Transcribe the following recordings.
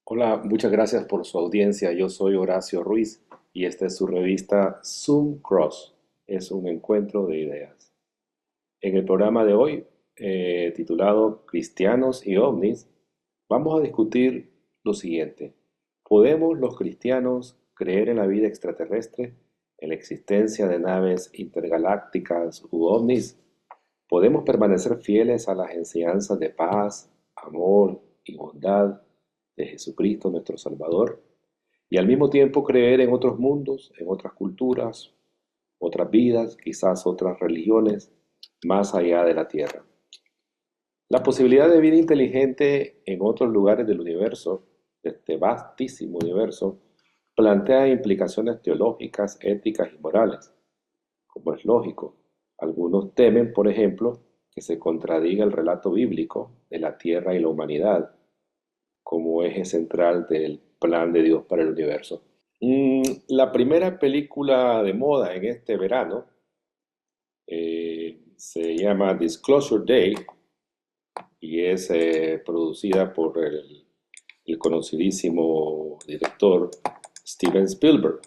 Hola, muchas gracias por su audiencia. Yo soy Horacio Ruiz y esta es su revista Zoom Cross. Es un encuentro de ideas. En el programa de hoy, titulado Cristianos y OVNIs, vamos a discutir lo siguiente. ¿Podemos los cristianos creer en la vida extraterrestre, en la existencia de naves intergalácticas u OVNIs? ¿Podemos permanecer fieles a las enseñanzas de paz, amor y bondad de Jesucristo nuestro Salvador? Y al mismo tiempo creer en otros mundos, en otras culturas, otras vidas, quizás otras religiones, más allá de la Tierra. La posibilidad de vida inteligente en otros lugares del universo, de este vastísimo universo, plantea implicaciones teológicas, éticas y morales, como es lógico. Algunos temen, por ejemplo, que se contradiga el relato bíblico de la Tierra y la humanidad como eje central del plan de Dios para el universo. La primera película de moda en este verano se llama Disclosure Day y es producida por el conocidísimo director Steven Spielberg,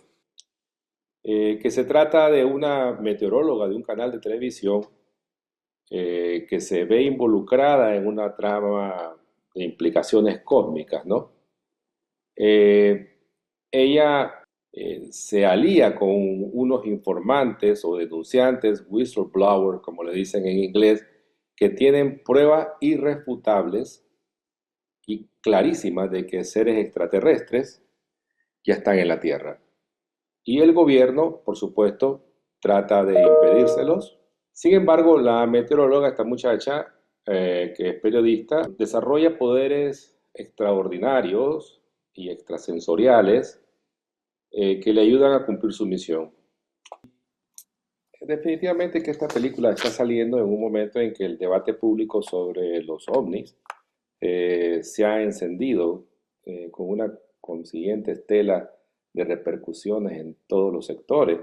que se trata de una meteoróloga de un canal de televisión que se ve involucrada en una trama de implicaciones cósmicas, ¿no? Eh, Ella se alía con unos informantes o denunciantes, whistleblower, como le dicen en inglés, que tienen pruebas irrefutables y clarísimas de que seres extraterrestres ya están en la Tierra. Y el gobierno, por supuesto, trata de impedírselos. Sin embargo, la meteoróloga, esta muchacha, que es periodista, desarrolla poderes extraordinarios y extrasensoriales que le ayudan a cumplir su misión. Definitivamente que esta película está saliendo en un momento en que el debate público sobre los ovnis se ha encendido con una consiguiente estela de repercusiones en todos los sectores,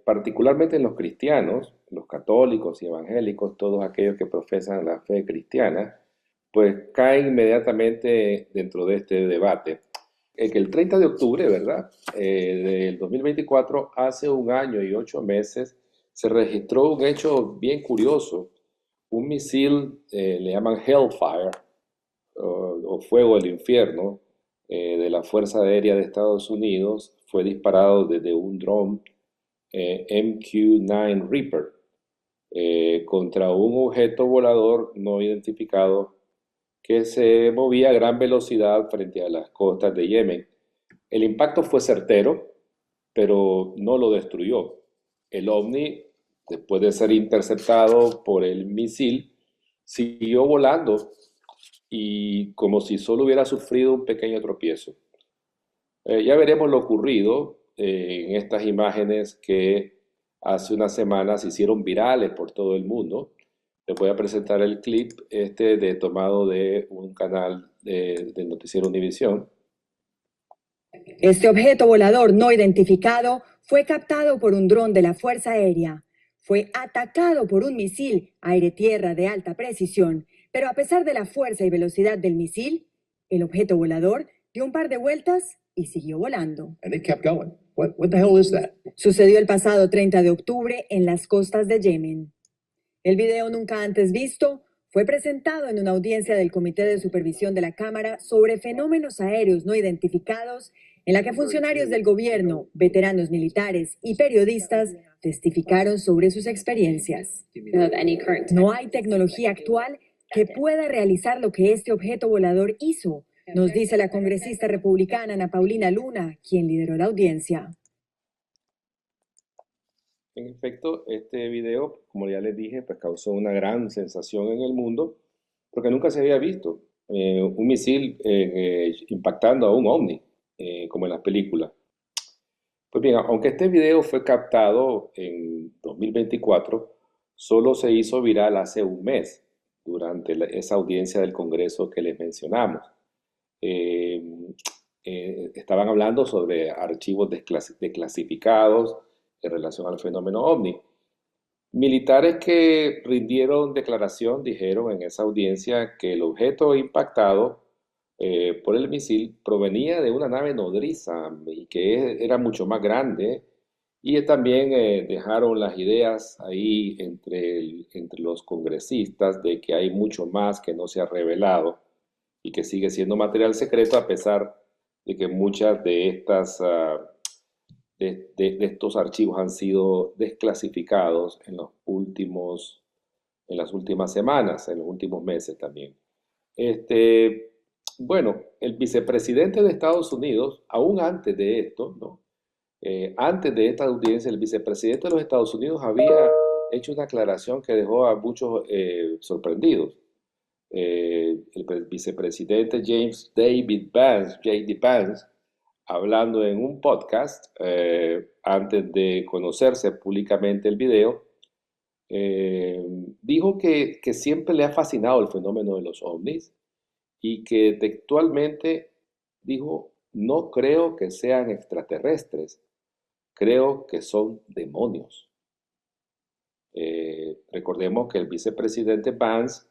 particularmente en los cristianos, los católicos y evangélicos, todos aquellos que profesan la fe cristiana, pues caen inmediatamente dentro de este debate. Que el 30 de octubre, ¿verdad? Del 2024, hace un año y 8 meses, se registró un hecho bien curioso. Un misil, le llaman Hellfire, o Fuego del Infierno, de la Fuerza Aérea de Estados Unidos, fue disparado desde un dron MQ-9 Reaper contra un objeto volador no identificado que se movía a gran velocidad frente a las costas de Yemen. El impacto fue certero, pero no lo destruyó. El ovni, después de ser interceptado por el misil, siguió volando y como si solo hubiera sufrido un pequeño tropiezo. Ya veremos lo ocurrido en estas imágenes que hace unas semanas se hicieron virales por todo el mundo. Les voy a presentar el clip tomado de un canal del noticiero Univisión. Este objeto volador no identificado fue captado por un dron de la Fuerza Aérea. Fue atacado por un misil aire-tierra de alta precisión, pero a pesar de la fuerza y velocidad del misil, el objeto volador dio un par de vueltas y siguió volando. And it kept going. What the hell is that? Sucedió el pasado 30 de octubre en las costas de Yemen. El video nunca antes visto fue presentado en una audiencia del Comité de Supervisión de la Cámara sobre fenómenos aéreos no identificados, en la que funcionarios del gobierno, veteranos militares y periodistas testificaron sobre sus experiencias. No hay tecnología actual que pueda realizar lo que este objeto volador hizo, nos dice la congresista republicana Ana Paulina Luna, quien lideró la audiencia. En efecto, este video, como ya les dije, pues causó una gran sensación en el mundo porque nunca se había visto un misil impactando a un ovni, como en las películas. Pues bien, aunque este video fue captado en 2024, solo se hizo viral hace un mes, durante esa audiencia del Congreso que les mencionamos. Eh, Estaban hablando sobre archivos desclasificados en relación al fenómeno OVNI. Militares que rindieron declaración dijeron en esa audiencia que el objeto impactado por el misil provenía de una nave nodriza y que era mucho más grande. Y también dejaron las ideas ahí entre los congresistas de que hay mucho más que no se ha revelado y que sigue siendo material secreto a pesar de que muchas de de estos archivos han sido desclasificados en las últimas semanas, en los últimos meses también. Este, bueno, el vicepresidente de Estados Unidos, aún antes de esto, ¿no? Antes de esta audiencia, el vicepresidente de los Estados Unidos había hecho una aclaración que dejó a muchos sorprendidos. El vicepresidente James David Vance, J.D. Vance, hablando en un podcast, antes de conocerse públicamente el video, dijo que siempre le ha fascinado el fenómeno de los ovnis y que textualmente dijo, no creo que sean extraterrestres, creo que son demonios. Recordemos que el vicepresidente Vance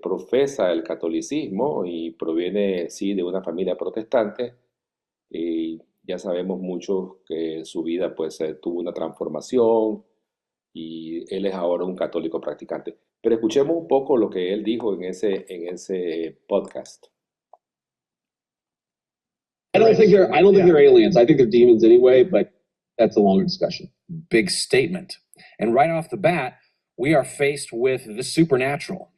profesa el catolicismo y proviene, sí, de una familia protestante. Y ya sabemos mucho que su vida pues tuvo una transformación y él es ahora un católico practicante. Pero escuchemos un poco lo que él dijo en ese podcast. I don't think they're aliens. I think they're demons anyway, but that's a longer discussion. Big statement. And right off the bat, we are faced with the supernatural.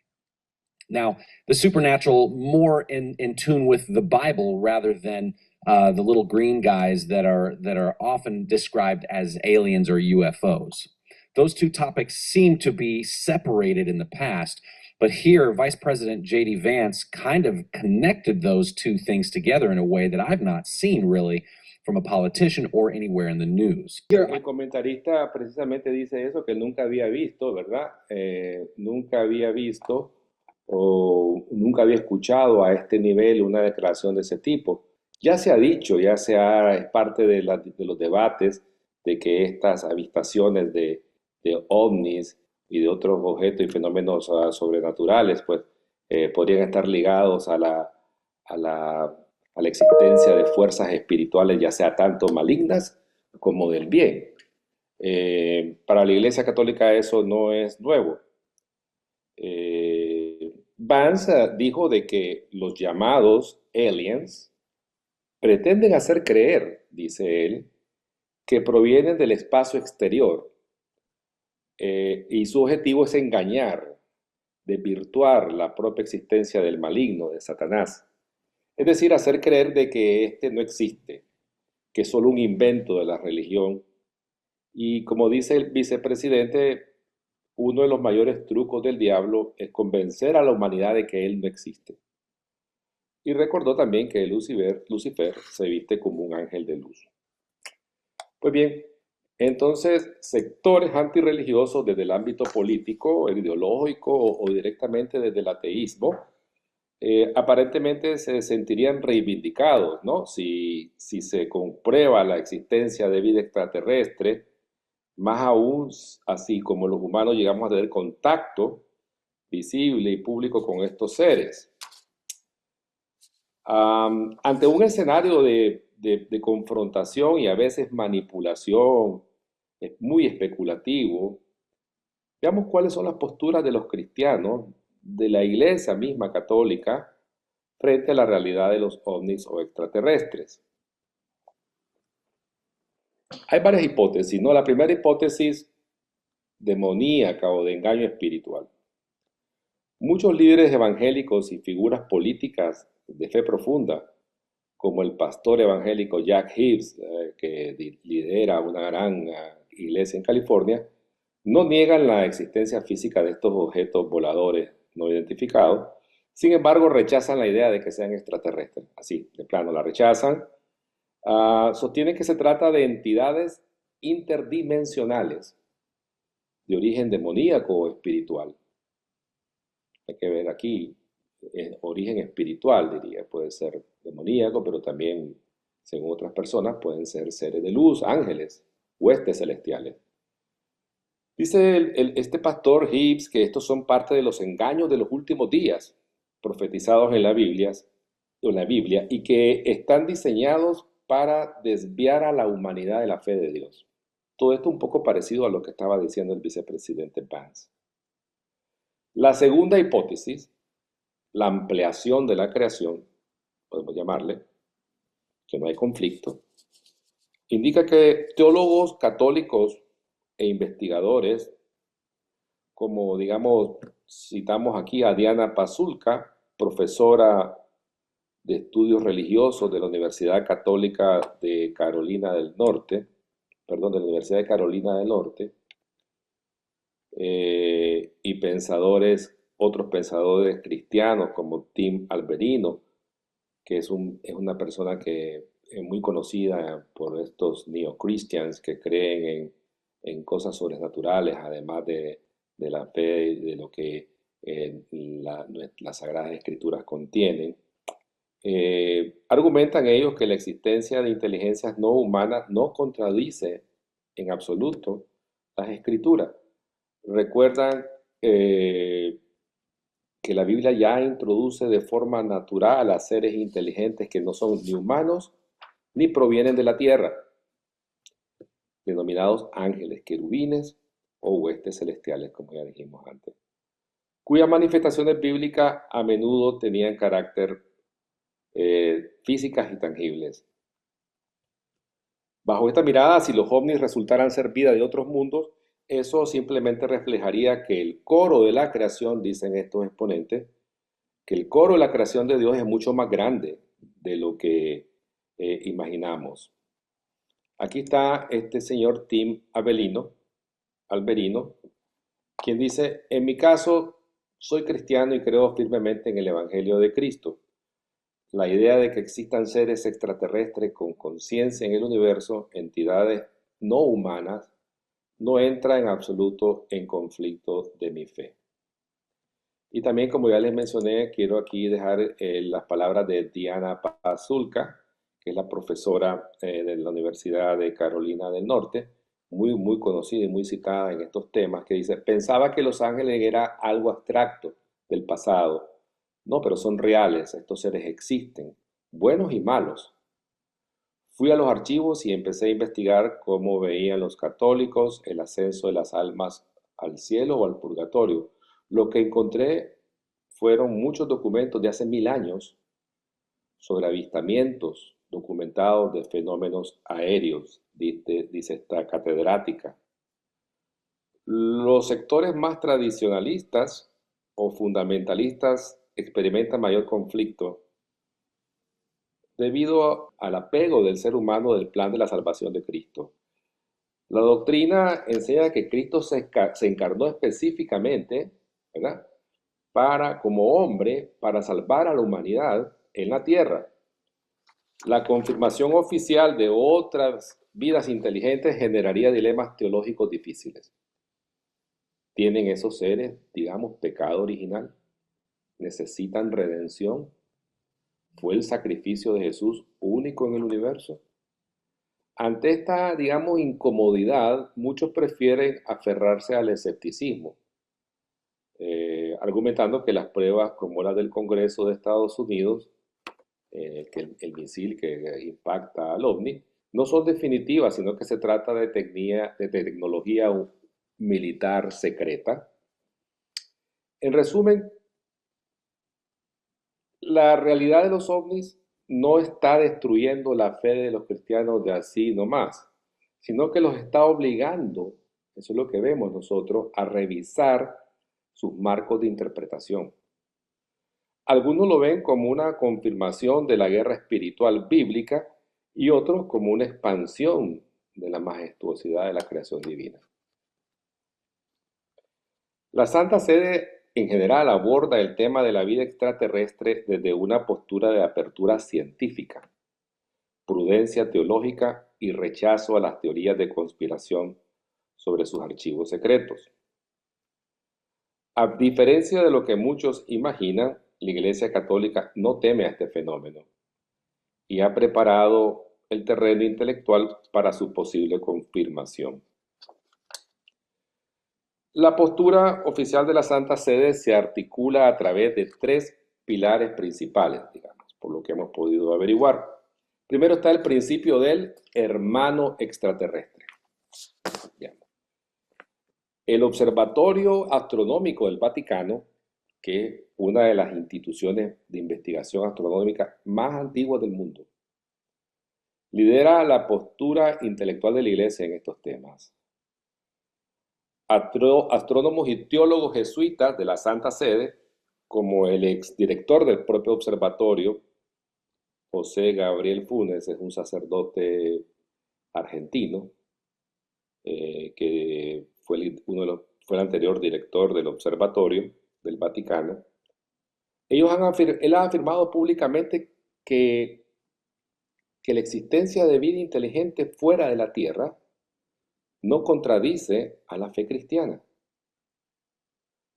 Now, the supernatural more in tune with the Bible rather than the little green guys that are often described as aliens or UFOs. Those two topics seem to be separated in the past, but here Vice President J.D. Vance kind of connected those two things together in a way that I've not seen really from a politician or anywhere in the news. El comentarista precisamente dice eso, que nunca había visto, ¿verdad? Nunca había visto o nunca había escuchado a este nivel una declaración de ese tipo. Ya se ha dicho, es parte de los debates de que estas avistaciones de ovnis y de otros objetos y fenómenos sobrenaturales, pues podrían estar ligados a la existencia de fuerzas espirituales, ya sea tanto malignas como del bien. Para la Iglesia Católica eso no es nuevo. Vance dijo de que los llamados aliens pretenden hacer creer, dice él, que provienen del espacio exterior y su objetivo es engañar, desvirtuar la propia existencia del maligno, de Satanás. Es decir, hacer creer de que éste no existe, que es solo un invento de la religión. Y como dice el vicepresidente, uno de los mayores trucos del diablo es convencer a la humanidad de que él no existe. Y recordó también que Lucifer se viste como un ángel de luz. Pues bien, entonces sectores antirreligiosos desde el ámbito político, ideológico o directamente desde el ateísmo, aparentemente se sentirían reivindicados, ¿no? Si se comprueba la existencia de vida extraterrestre, más aún así como los humanos llegamos a tener contacto visible y público con estos seres. Ante un escenario de confrontación y a veces manipulación muy especulativo, veamos cuáles son las posturas de los cristianos, de la Iglesia misma católica, frente a la realidad de los ovnis o extraterrestres. Hay varias hipótesis, ¿no? La primera hipótesis, demoníaca o de engaño espiritual. Muchos líderes evangélicos y figuras políticas de fe profunda, como el pastor evangélico Jack Hibbs, que lidera una gran iglesia en California, no niegan la existencia física de estos objetos voladores no identificados. Sin embargo, rechazan la idea de que sean extraterrestres. Así, de plano, la rechazan. Sostienen que se trata de entidades interdimensionales, de origen demoníaco o espiritual. Hay que ver aquí, origen espiritual, diría, puede ser demoníaco, pero también, según otras personas, pueden ser seres de luz, ángeles, huestes celestiales. Dice este pastor Hibbs que estos son parte de los engaños de los últimos días, profetizados en la Biblia, o la Biblia, y que están diseñados para desviar a la humanidad de la fe de Dios. Todo esto un poco parecido a lo que estaba diciendo el vicepresidente Vance. La segunda hipótesis, la ampliación de la creación, podemos llamarle, que no hay conflicto, indica que teólogos católicos e investigadores, como digamos, citamos aquí a Diana Pasulka, profesora de estudios religiosos de la Universidad Católica de Carolina del Norte, de la Universidad de Carolina del Norte, y otros pensadores cristianos como Tim Alberino, que es una persona que es muy conocida por estos neo-christians que creen en cosas sobrenaturales, además de la fe y de lo que las Sagradas Escrituras contienen. Argumentan ellos que la existencia de inteligencias no humanas no contradice en absoluto las Escrituras. Recuerdan que la Biblia ya introduce de forma natural a seres inteligentes que no son ni humanos ni provienen de la tierra, denominados ángeles, querubines o huestes celestiales, como ya dijimos antes, cuyas manifestaciones bíblicas a menudo tenían carácter físicas y tangibles. Bajo esta mirada, si los ovnis resultaran ser vida de otros mundos, eso simplemente reflejaría que el coro de la creación, dicen estos exponentes, que el coro de la creación de Dios es mucho más grande de lo que imaginamos. Aquí está este señor Tim Alberino, quien dice: en mi caso, soy cristiano y creo firmemente en el Evangelio de Cristo. La idea de que existan seres extraterrestres con conciencia en el universo, entidades no humanas, no entra en absoluto en conflicto de mi fe. Y también, como ya les mencioné, quiero aquí dejar las palabras de Diana Pasulka, que es la profesora de la Universidad de Carolina del Norte, muy conocida y muy citada en estos temas, que dice: pensaba que los ángeles era algo abstracto del pasado. No, pero son reales, estos seres existen, buenos y malos. Fui a los archivos y empecé a investigar cómo veían los católicos el ascenso de las almas al cielo o al purgatorio. Lo que encontré fueron muchos documentos de hace 1000 años sobre avistamientos documentados de fenómenos aéreos, dice esta catedrática. Los sectores más tradicionalistas o fundamentalistas experimentan mayor conflicto debido al apego del ser humano del plan de la salvación de Cristo. La doctrina enseña que Cristo se encarnó específicamente, ¿verdad?, como hombre, para salvar a la humanidad en la tierra. La confirmación oficial de otras vidas inteligentes generaría dilemas teológicos difíciles. ¿Tienen esos seres, digamos, pecado original? ¿Necesitan redención? ¿Fue el sacrificio de Jesús único en el universo? Ante esta, digamos, incomodidad, muchos prefieren aferrarse al escepticismo, argumentando que las pruebas como las del Congreso de Estados Unidos, que el misil que impacta al OVNI, no son definitivas, sino que se trata de tecnología militar secreta. En resumen, la realidad de los ovnis no está destruyendo la fe de los cristianos de así nomás, sino que los está obligando, eso es lo que vemos nosotros, a revisar sus marcos de interpretación. Algunos lo ven como una confirmación de la guerra espiritual bíblica y otros como una expansión de la majestuosidad de la creación divina. La Santa Sede en general aborda el tema de la vida extraterrestre desde una postura de apertura científica, prudencia teológica y rechazo a las teorías de conspiración sobre sus archivos secretos. A diferencia de lo que muchos imaginan, la Iglesia Católica no teme a este fenómeno y ha preparado el terreno intelectual para su posible confirmación. La postura oficial de la Santa Sede se articula a través de 3 pilares principales, digamos. por lo que hemos podido averiguar. Primero está el principio del hermano extraterrestre. Ya. El Observatorio Astronómico del Vaticano, que es una de las instituciones de investigación astronómica más antiguas del mundo, lidera la postura intelectual de la Iglesia en estos temas. Astrónomos y teólogos jesuitas de la Santa Sede, como el exdirector del propio observatorio, José Gabriel Funes, es un sacerdote argentino, que fue el anterior director del observatorio del Vaticano. Él ha afirmado públicamente que la existencia de vida inteligente fuera de la Tierra no contradice a la fe cristiana.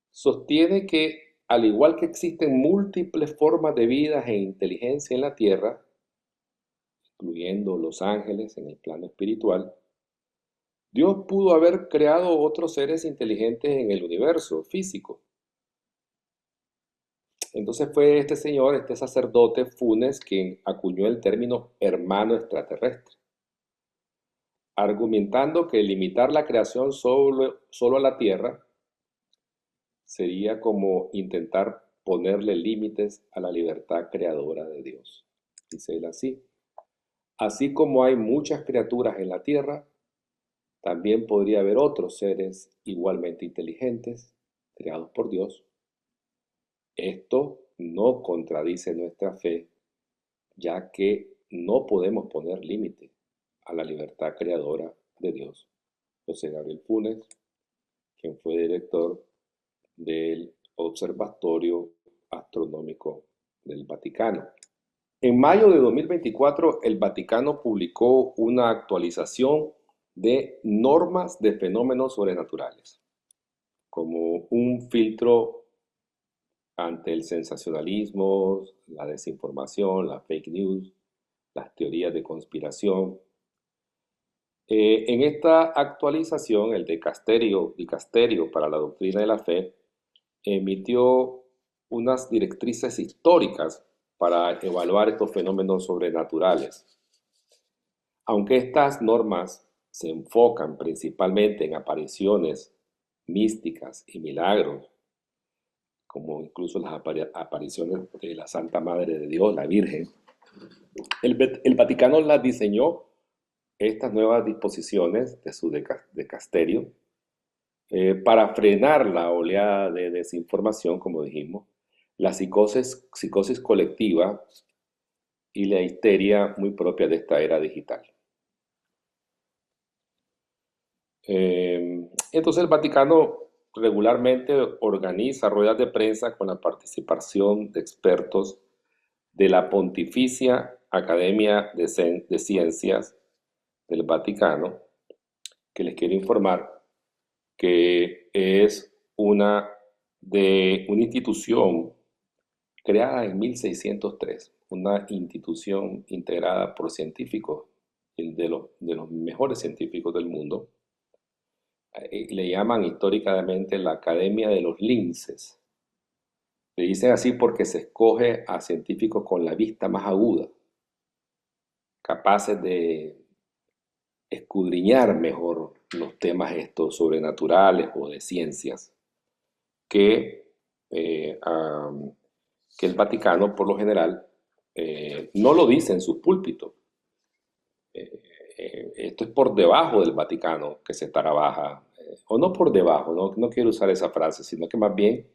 Sostiene que, al igual que existen múltiples formas de vida e inteligencia en la Tierra, incluyendo los ángeles en el plano espiritual, Dios pudo haber creado otros seres inteligentes en el universo físico. Entonces fue este señor, este sacerdote Funes, quien acuñó el término hermano extraterrestre, argumentando que limitar la creación solo a la Tierra sería como intentar ponerle límites a la libertad creadora de Dios. Dice él así: así como hay muchas criaturas en la Tierra, también podría haber otros seres igualmente inteligentes, creados por Dios. Esto no contradice nuestra fe, ya que no podemos poner límite a la libertad creadora de Dios. José Gabriel Funes, quien fue director del Observatorio Astronómico del Vaticano. En mayo de 2024, el Vaticano publicó una actualización de normas de fenómenos sobrenaturales, como un filtro ante el sensacionalismo, la desinformación, la fake news, las teorías de conspiración. En esta actualización, el Dicasterio para la Doctrina de la Fe emitió unas directrices históricas para evaluar estos fenómenos sobrenaturales. Aunque estas normas se enfocan principalmente en apariciones místicas y milagros, como incluso las apariciones de la Santa Madre de Dios, la Virgen, el Vaticano las diseñó, estas nuevas disposiciones de su dicasterio, para frenar la oleada de desinformación, como dijimos, la psicosis colectiva y la histeria muy propia de esta era digital. Entonces el Vaticano regularmente organiza ruedas de prensa con la participación de expertos de la Pontificia Academia de Ciencias del Vaticano, que les quiero informar que es una institución creada en 1603, una institución integrada por científicos, de los mejores científicos del mundo. Le llaman históricamente la Academia de los Linces. Le dicen así porque se escoge a científicos con la vista más aguda, capaces de escudriñar mejor los temas estos sobrenaturales o de ciencias, que el Vaticano por lo general no lo dice en sus púlpitos. Esto es por debajo del Vaticano que se trabaja, o no por debajo, no quiero usar esa frase, sino que más bien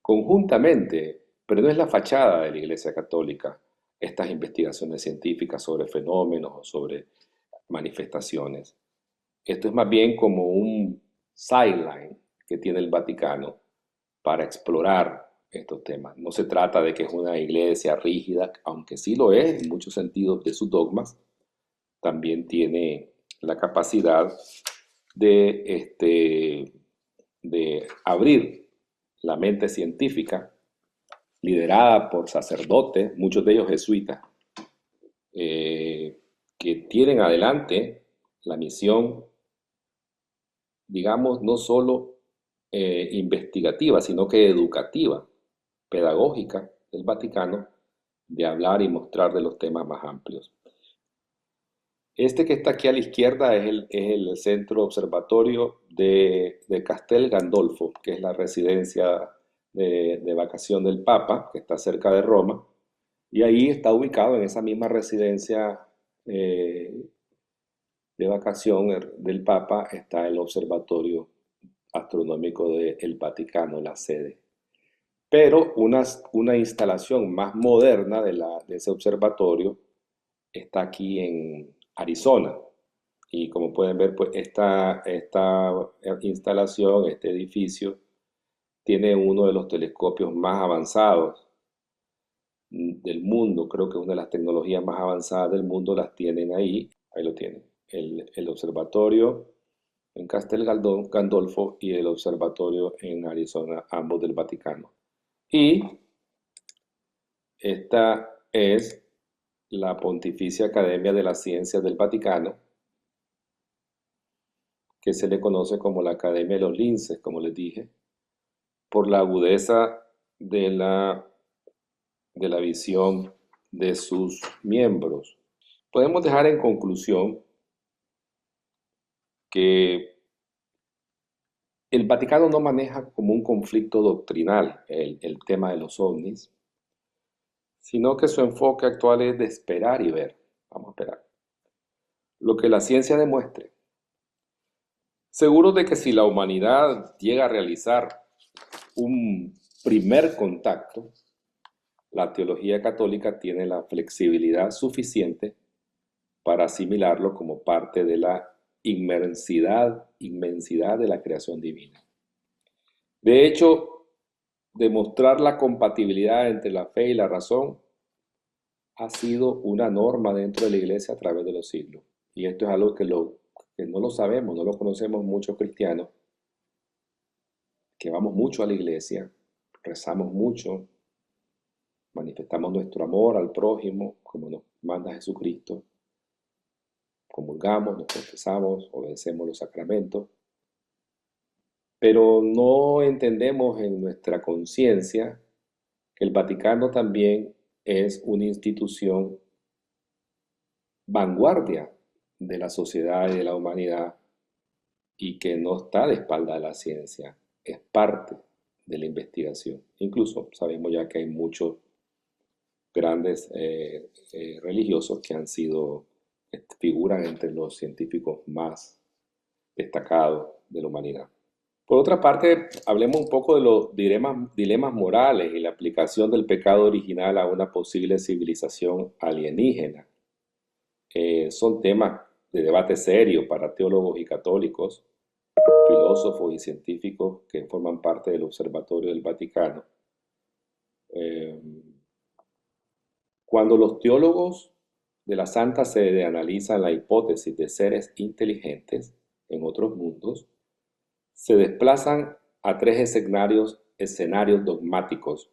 conjuntamente, pero no es la fachada de la Iglesia Católica, estas investigaciones científicas sobre fenómenos o sobre manifestaciones. Esto es más bien como un sideline que tiene el Vaticano para explorar estos temas. No se trata de que es una iglesia rígida, aunque sí lo es en muchos sentidos de sus dogmas, también tiene la capacidad de abrir la mente científica, liderada por sacerdotes, muchos de ellos jesuitas, que tienen adelante la misión, digamos, no solo investigativa, sino que educativa, pedagógica, del Vaticano de hablar y mostrar de los temas más amplios. Este que está aquí a la izquierda es el Centro Observatorio de Castel Gandolfo, que es la residencia de vacación del Papa, que está cerca de Roma, y ahí está ubicado en esa misma residencia de vacación del Papa, está el Observatorio Astronómico del Vaticano, la sede. Pero una instalación más moderna de ese observatorio está aquí en Arizona. Y como pueden ver, pues esta instalación, este edificio, tiene uno de los telescopios más avanzados del mundo. Creo que una de las tecnologías más avanzadas del mundo las tienen ahí. Ahí lo tienen. El observatorio en Castel Gandolfo y el observatorio en Arizona, ambos del Vaticano. Y esta es la Pontificia Academia de las Ciencias del Vaticano, que se le conoce como la Academia de los Linces, como les dije, por la agudeza de la visión de sus miembros. Podemos dejar en conclusión que el Vaticano no maneja como un conflicto doctrinal el tema de los ovnis, sino que su enfoque actual es de esperar y ver. Vamos a esperar lo que la ciencia demuestre. Seguros de que si la humanidad llega a realizar un primer contacto, la teología católica tiene la flexibilidad suficiente para asimilarlo como parte de la inmensidad de la creación divina. De hecho, demostrar la compatibilidad entre la fe y la razón ha sido una norma dentro de la Iglesia a través de los siglos. Y esto es algo que no lo sabemos, no lo conocemos muchos cristianos, que vamos mucho a la iglesia, rezamos mucho, manifestamos nuestro amor al prójimo, como nos manda Jesucristo, comulgamos, nos confesamos, obedecemos los sacramentos, pero no entendemos en nuestra conciencia que el Vaticano también es una institución vanguardia de la sociedad y de la humanidad y que no está de espalda de la ciencia, es parte de la investigación. Incluso sabemos ya que hay muchos grandes religiosos que figuran entre los científicos más destacados de la humanidad. Por otra parte, hablemos un poco de los dilemas morales y la aplicación del pecado original a una posible civilización alienígena. Son temas de debate serio para teólogos y católicos, filósofos y científicos que forman parte del Observatorio del Vaticano. Cuando los teólogos de la Santa Sede analizan la hipótesis de seres inteligentes en otros mundos, se desplazan a tres escenarios dogmáticos.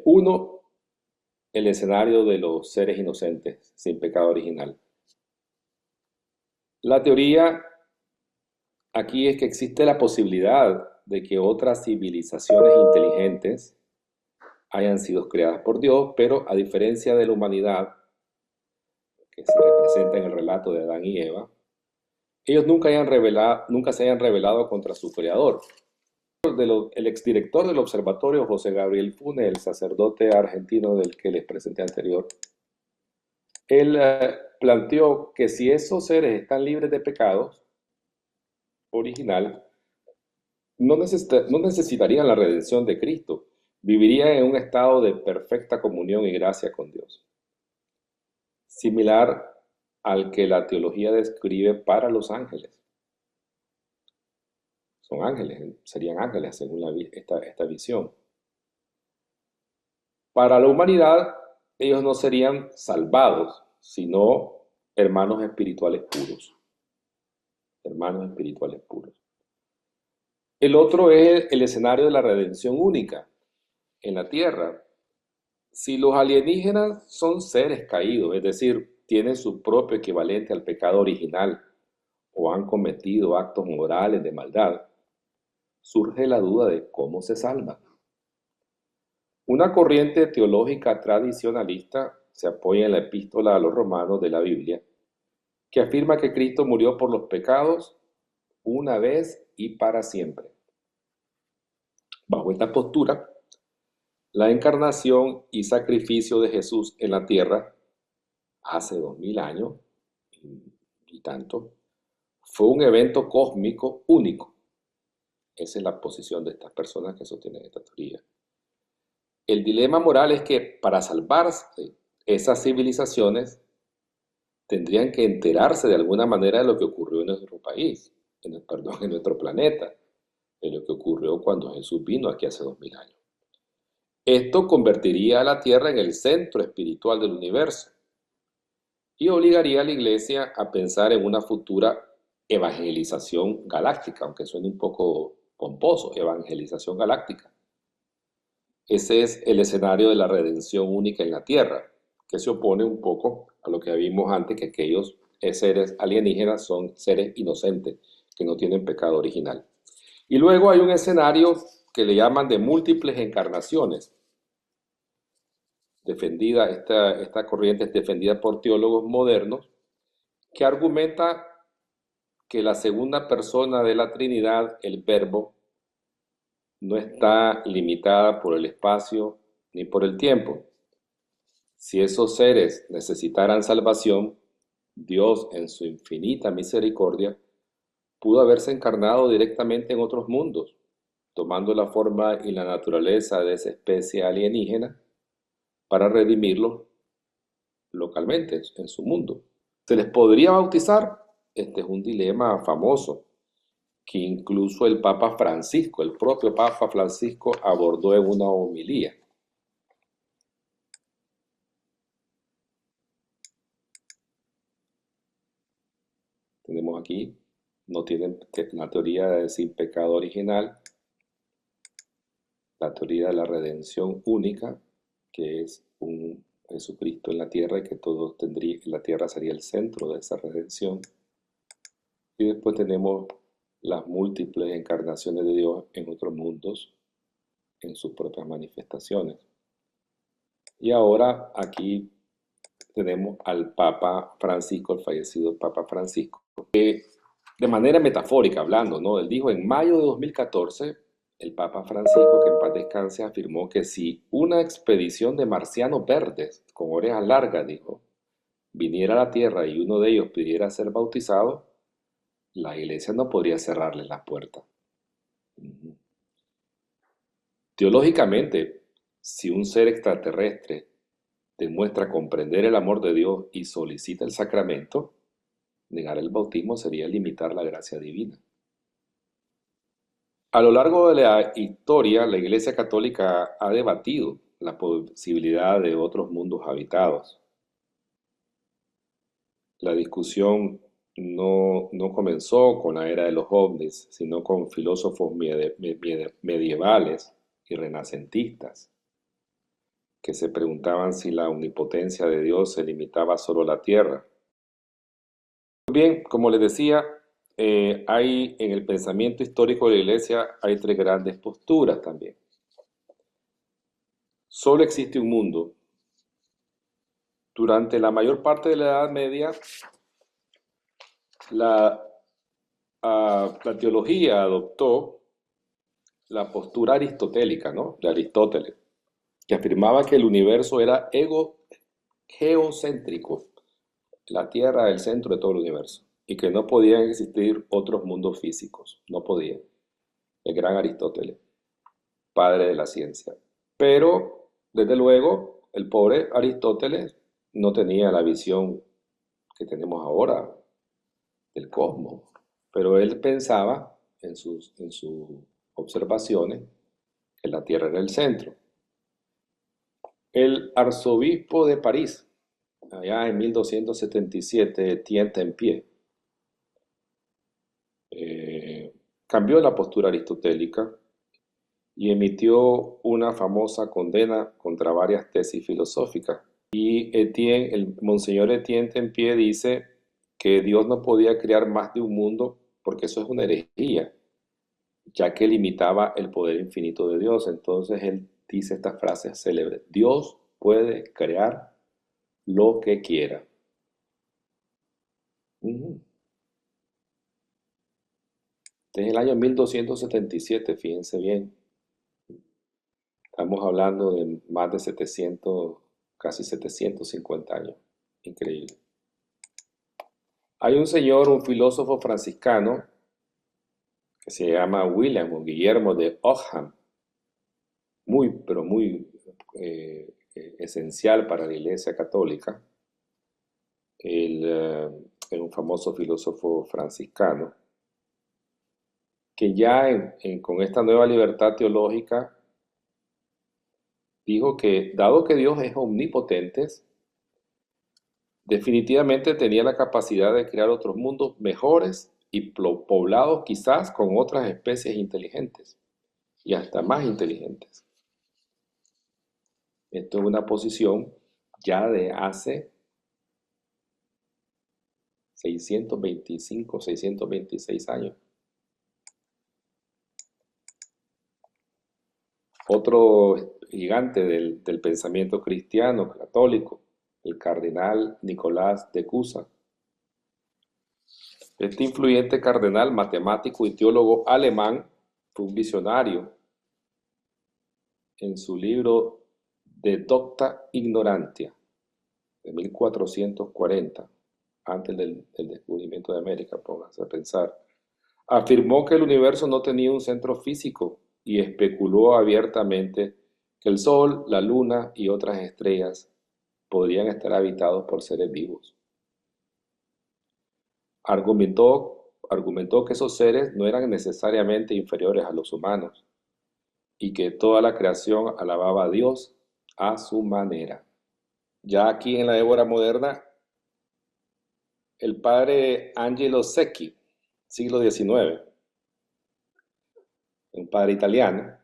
Uno, el escenario de los seres inocentes, sin pecado original. La teoría aquí es que existe la posibilidad de que otras civilizaciones inteligentes hayan sido creadas por Dios, pero a diferencia de la humanidad, que se representa en el relato de Adán y Eva, ellos nunca se hayan rebelado contra su creador. El exdirector del observatorio, José Gabriel Fune, el sacerdote argentino del que les presenté anterior, él planteó que si esos seres están libres de pecados original, no necesitarían la redención de Cristo, vivirían en un estado de perfecta comunión y gracia con Dios, similar al que la teología describe para los ángeles. Son ángeles, serían ángeles según esta visión. Para la humanidad, ellos no serían salvados, sino hermanos espirituales puros. Hermanos espirituales puros. El otro es el escenario de la redención única en la tierra. Si los alienígenas son seres caídos, es decir, tienen su propio equivalente al pecado original o han cometido actos morales de maldad, surge la duda de cómo se salvan. Una corriente teológica tradicionalista se apoya en la epístola a los romanos de la Biblia, que afirma que Cristo murió por los pecados una vez y para siempre. Bajo esta postura, la encarnación y sacrificio de Jesús en la tierra hace 2000 años y tanto, fue un evento cósmico único. Esa es la posición de estas personas que sostienen esta teoría. El dilema moral es que para salvarse, esas civilizaciones tendrían que enterarse de alguna manera de lo que ocurrió en nuestro país, en nuestro planeta, de lo que ocurrió cuando Jesús vino aquí hace 2000 años. Esto convertiría a la Tierra en el centro espiritual del universo y obligaría a la Iglesia a pensar en una futura evangelización galáctica, aunque suene un poco pomposo, evangelización galáctica. Ese es el escenario de la redención única en la Tierra, que se opone un poco a lo que vimos antes, que aquellos seres alienígenas son seres inocentes, que no tienen pecado original. Y luego hay un escenario que le llaman de múltiples encarnaciones. Esta corriente es defendida por teólogos modernos que argumenta que la segunda persona de la Trinidad, el Verbo, no está limitada por el espacio ni por el tiempo. Si esos seres necesitaran salvación, Dios en su infinita misericordia pudo haberse encarnado directamente en otros mundos, tomando la forma y la naturaleza de esa especie alienígena para redimirlos localmente en su mundo. ¿Se les podría bautizar? Este es un dilema famoso que incluso el Papa Francisco, el propio Papa Francisco, abordó en una homilía. Tenemos aquí, no tienen la teoría de sin pecado original, la teoría de la redención única, que es un Jesucristo en la tierra y que todos tendrían, la tierra sería el centro de esa redención. Y después tenemos las múltiples encarnaciones de Dios en otros mundos, en sus propias manifestaciones. Y ahora aquí tenemos al Papa Francisco, el fallecido Papa Francisco, que de manera metafórica hablando, ¿no? Él dijo en mayo de 2014, el Papa Francisco, que en paz descanse, afirmó que si una expedición de marcianos verdes con orejas largas, dijo, viniera a la Tierra y uno de ellos pidiera ser bautizado, la Iglesia no podría cerrarles las puertas. Teológicamente, si un ser extraterrestre demuestra comprender el amor de Dios y solicita el sacramento, negar el bautismo sería limitar la gracia divina. A lo largo de la historia, la Iglesia Católica ha debatido la posibilidad de otros mundos habitados. La discusión no comenzó con la era de los ovnis, sino con filósofos medievales y renacentistas que se preguntaban si la omnipotencia de Dios se limitaba solo a la tierra. Bien, como les decía, hay en el pensamiento histórico de la Iglesia hay tres grandes posturas también. Solo existe un mundo. Durante la mayor parte de la Edad Media, la teología adoptó la postura aristotélica, ¿no? De Aristóteles, que afirmaba que el universo era geocéntrico, la Tierra es el centro de todo el universo, y que no podían existir otros mundos físicos, no podía. El gran Aristóteles, padre de la ciencia. Pero, desde luego, el pobre Aristóteles no tenía la visión que tenemos ahora del cosmos, pero él pensaba en sus observaciones que la Tierra era el centro. El arzobispo de París, allá en 1277, Tientempie, cambió la postura aristotélica y emitió una famosa condena contra varias tesis filosóficas. Y el Monseñor Etienne Tempier dice que Dios no podía crear más de un mundo porque eso es una herejía, ya que limitaba el poder infinito de Dios. Entonces él dice esta frase célebre: Dios puede crear lo que quiera. Ujú. Este es el año 1277, fíjense bien. Estamos hablando de más de 700, casi 750 años. Increíble. Hay un señor, un filósofo franciscano, que se llama William o Guillermo de Ockham, muy, pero muy esencial para la Iglesia Católica. Él es un famoso filósofo franciscano, que ya con esta nueva libertad teológica dijo que, dado que Dios es omnipotente, definitivamente tenía la capacidad de crear otros mundos mejores y poblados quizás con otras especies inteligentes y hasta más inteligentes. Esto es una posición ya de hace 625, 626 años. Otro gigante del pensamiento cristiano, católico, el cardenal Nicolás de Cusa. Este influyente cardenal, matemático y teólogo alemán, fue un visionario. En su libro De Docta Ignorantia, de 1440, antes del descubrimiento de América, pónganse a pensar, afirmó que el universo no tenía un centro físico y especuló abiertamente que el Sol, la Luna y otras estrellas podrían estar habitados por seres vivos. Argumentó que esos seres no eran necesariamente inferiores a los humanos y que toda la creación alababa a Dios a su manera. Ya aquí en la Évora moderna, el padre Angelo Secchi, siglo XIX, un padre italiano,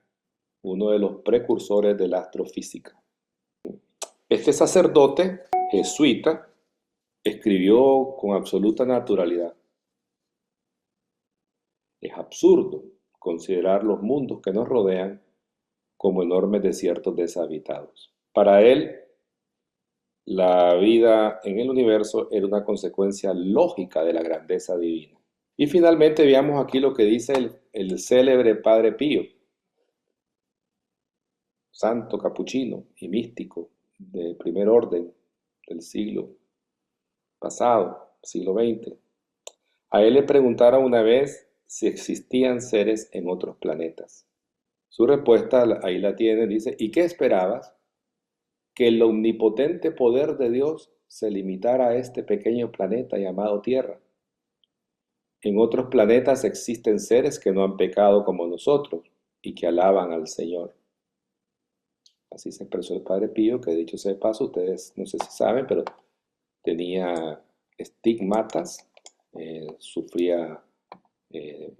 uno de los precursores de la astrofísica. Este sacerdote jesuita escribió con absoluta naturalidad: es absurdo considerar los mundos que nos rodean como enormes desiertos deshabitados. Para él, la vida en el universo era una consecuencia lógica de la grandeza divina. Y finalmente veamos aquí lo que dice el célebre Padre Pío, santo capuchino y místico de primer orden del siglo pasado, siglo XX. A él le preguntaron una vez si existían seres en otros planetas. Su respuesta, ahí la tiene, dice: ¿y qué esperabas? ¿Que el omnipotente poder de Dios se limitara a este pequeño planeta llamado Tierra? En otros planetas existen seres que no han pecado como nosotros y que alaban al Señor. Así se expresó el Padre Pío, que dicho sea de paso, ustedes no sé si saben, pero tenía estigmatas, sufría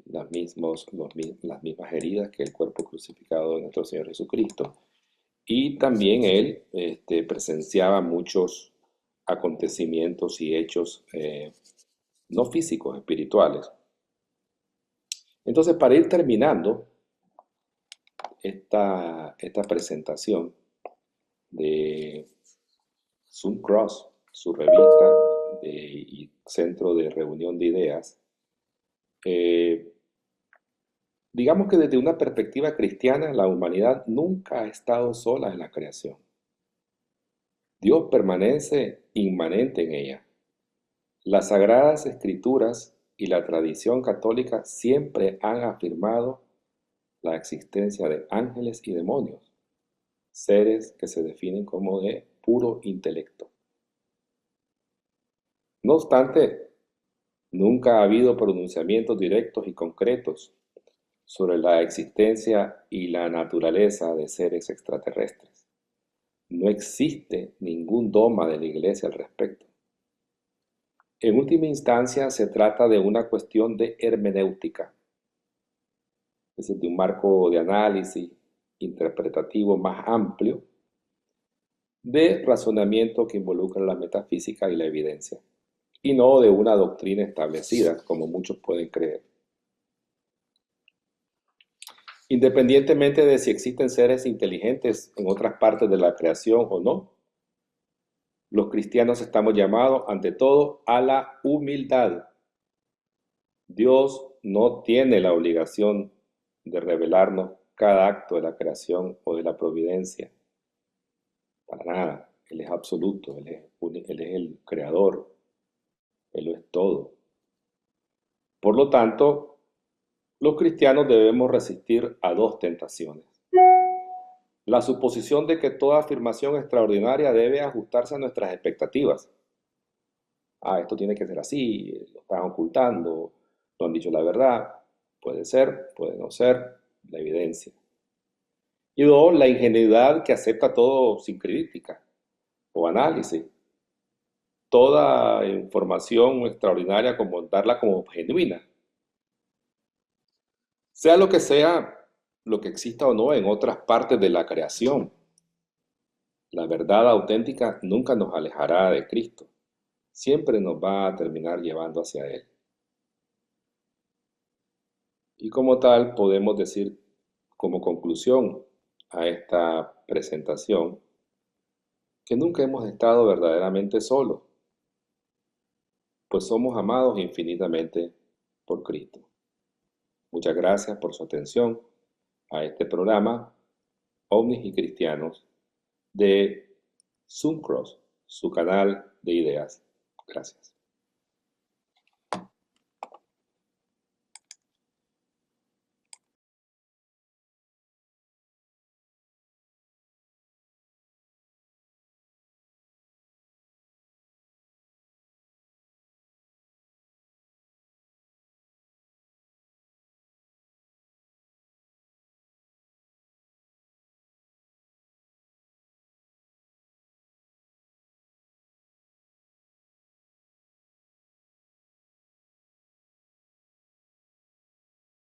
las mismas heridas que el cuerpo crucificado de nuestro Señor Jesucristo, y también él presenciaba muchos acontecimientos y hechos no físicos, espirituales. Entonces, para ir terminando esta presentación de Zoom Cross, su revista y centro de reunión de ideas, digamos que desde una perspectiva cristiana, la humanidad nunca ha estado sola en la creación. Dios permanece inmanente en ella. Las Sagradas Escrituras y la tradición católica siempre han afirmado la existencia de ángeles y demonios, seres que se definen como de puro intelecto. No obstante, nunca ha habido pronunciamientos directos y concretos sobre la existencia y la naturaleza de seres extraterrestres. No existe ningún dogma de la Iglesia al respecto. En última instancia, se trata de una cuestión de hermenéutica, es decir, de un marco de análisis interpretativo más amplio, de razonamiento que involucra la metafísica y la evidencia, y no de una doctrina establecida, como muchos pueden creer. Independientemente de si existen seres inteligentes en otras partes de la creación o no, los cristianos estamos llamados ante todo a la humildad. Dios no tiene la obligación de revelarnos cada acto de la creación o de la providencia. Para nada. Él es absoluto, Él es el creador, Él lo es todo. Por lo tanto, los cristianos debemos resistir a dos tentaciones. La suposición de que toda afirmación extraordinaria debe ajustarse a nuestras expectativas. Esto tiene que ser así, lo están ocultando, no han dicho la verdad. Puede ser, puede no ser, la evidencia. Y dos, la ingenuidad que acepta todo sin crítica o análisis. Toda información extraordinaria como darla como genuina. Sea lo que exista o no en otras partes de la creación, la verdad auténtica nunca nos alejará de Cristo. Siempre nos va a terminar llevando hacia Él. Y como tal, podemos decir como conclusión a esta presentación que nunca hemos estado verdaderamente solos, pues somos amados infinitamente por Cristo. Muchas gracias por su atención a este programa OVNIs y Cristianos de Zoom Cross, su canal de ideas. Gracias.